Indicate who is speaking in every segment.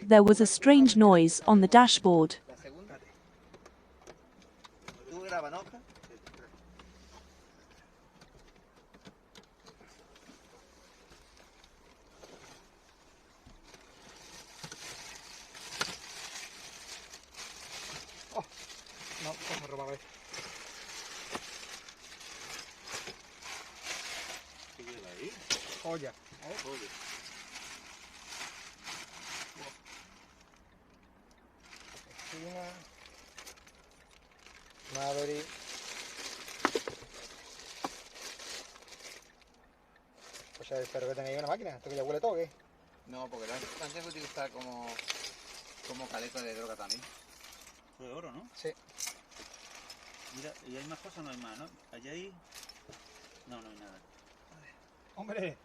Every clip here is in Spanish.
Speaker 1: there was a strange noise on the dashboard.
Speaker 2: La segunda. ¿Tú grabas, no, Oscar?
Speaker 3: Oh, no, me robaba esto.
Speaker 4: ¿Qué lleva ahí?
Speaker 3: Joya.
Speaker 4: Joder.
Speaker 3: China. Maverick. Pues espero que tengáis una máquina, esto que ya huele todo, ¿qué?
Speaker 2: No, porque lo han de utilizar como caleta de droga también.
Speaker 4: Fue de oro, ¿no?
Speaker 3: Sí.
Speaker 4: Mira, y hay más cosas, no hay más, ¿no? Allá hay... No, no hay nada.
Speaker 3: Hombre.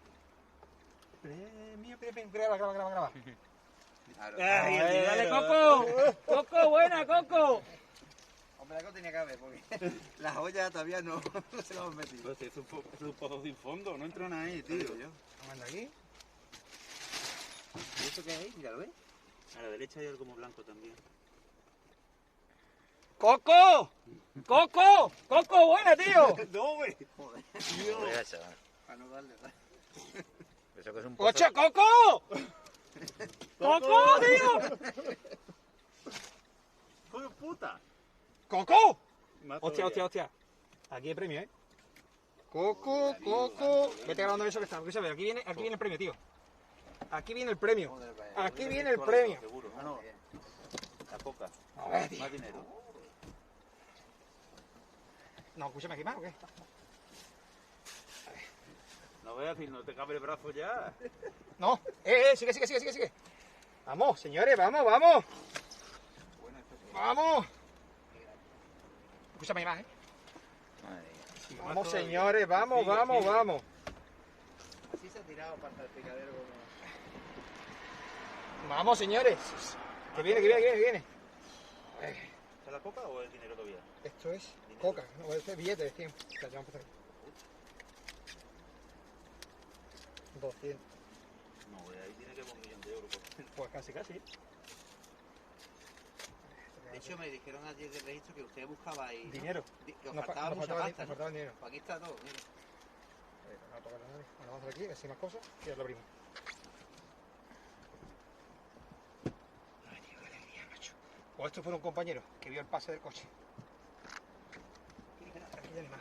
Speaker 3: Mío, graba.
Speaker 2: Claro.
Speaker 4: ¡Ay, el
Speaker 3: Dale,
Speaker 4: dinero!
Speaker 3: Coco. Coco, buena, Coco.
Speaker 2: Hombre, algo tenía que haber, porque las ollas todavía no se las hemos metido.
Speaker 4: Pues es un pozo sin fondo, no entró nada ahí, tío.
Speaker 2: Yo.
Speaker 3: Manda aquí.
Speaker 2: ¿Y eso qué es ahí? Míralo, ¿ves?
Speaker 4: A la derecha hay algo como blanco también.
Speaker 3: ¡Coco! ¡Coco! ¡Coco, buena, tío!
Speaker 4: ¡No, güey!
Speaker 2: Joder,
Speaker 5: Joder, chaval.
Speaker 2: para no darle.
Speaker 5: Eso que es un pozo.
Speaker 3: ¡Ocha, Coco! ¡Coco, tío!
Speaker 4: ¡Hijo de puta!
Speaker 3: ¡Coco!
Speaker 4: Más
Speaker 3: Hostia. Aquí hay premio, ¿eh? Coco. Vete grabando eso que está. Escúchame, aquí viene el premio, tío. Aquí viene el premio.
Speaker 2: Joder, vaya.
Speaker 3: Aquí viene el premio.
Speaker 4: Seguro. Ah, no. La coca.
Speaker 3: A ver, tío.
Speaker 4: Más dinero.
Speaker 3: No, escúchame, ¿aquí más o qué?
Speaker 4: No veas si no te cabe el brazo ya.
Speaker 3: No. Sigue. Vamos, señores, vamos. Vamos. Escúchame más, ¿eh?
Speaker 5: Madre mía.
Speaker 3: Vamos, señores, vamos.
Speaker 2: Así se ha tirado para el picadero como...
Speaker 3: Vamos, señores. Que viene.
Speaker 4: ¿Es la coca o el dinero todavía?
Speaker 3: Esto es coca, no, este es billete de 100. O sea, vamos a hacer 200.
Speaker 4: No, güey, ahí tiene que haber 1 millón de euros.
Speaker 3: Pues casi.
Speaker 2: De hecho, me dijeron ayer del registro que usted buscaba ahí... ¿no?
Speaker 3: Dinero.
Speaker 2: Que os
Speaker 3: Nos
Speaker 2: faltaba mucha pasta,
Speaker 3: nos
Speaker 2: ¿no?
Speaker 3: faltaba dinero.
Speaker 2: Pues aquí está todo, mira.
Speaker 3: No tocar la nave. Bueno, vamos a hacer aquí, así más cosas y ya lo abrimos. Ay, tío, qué alegría, macho. O esto fue un compañero que vio el pase del coche. Aquí ya ni más.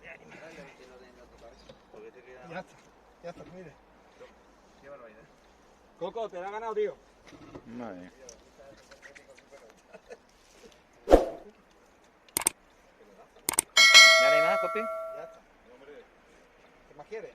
Speaker 2: Ahora ya usted no tiene que tocar eso.
Speaker 4: ¿Por qué te queda?
Speaker 3: Ya está, mire.
Speaker 2: Qué barbaridad.
Speaker 3: Coco, te la ha ganado, tío.
Speaker 5: Madre mía. ¿Ya no hay más, Copi?
Speaker 3: Ya está. ¿Qué más quieres?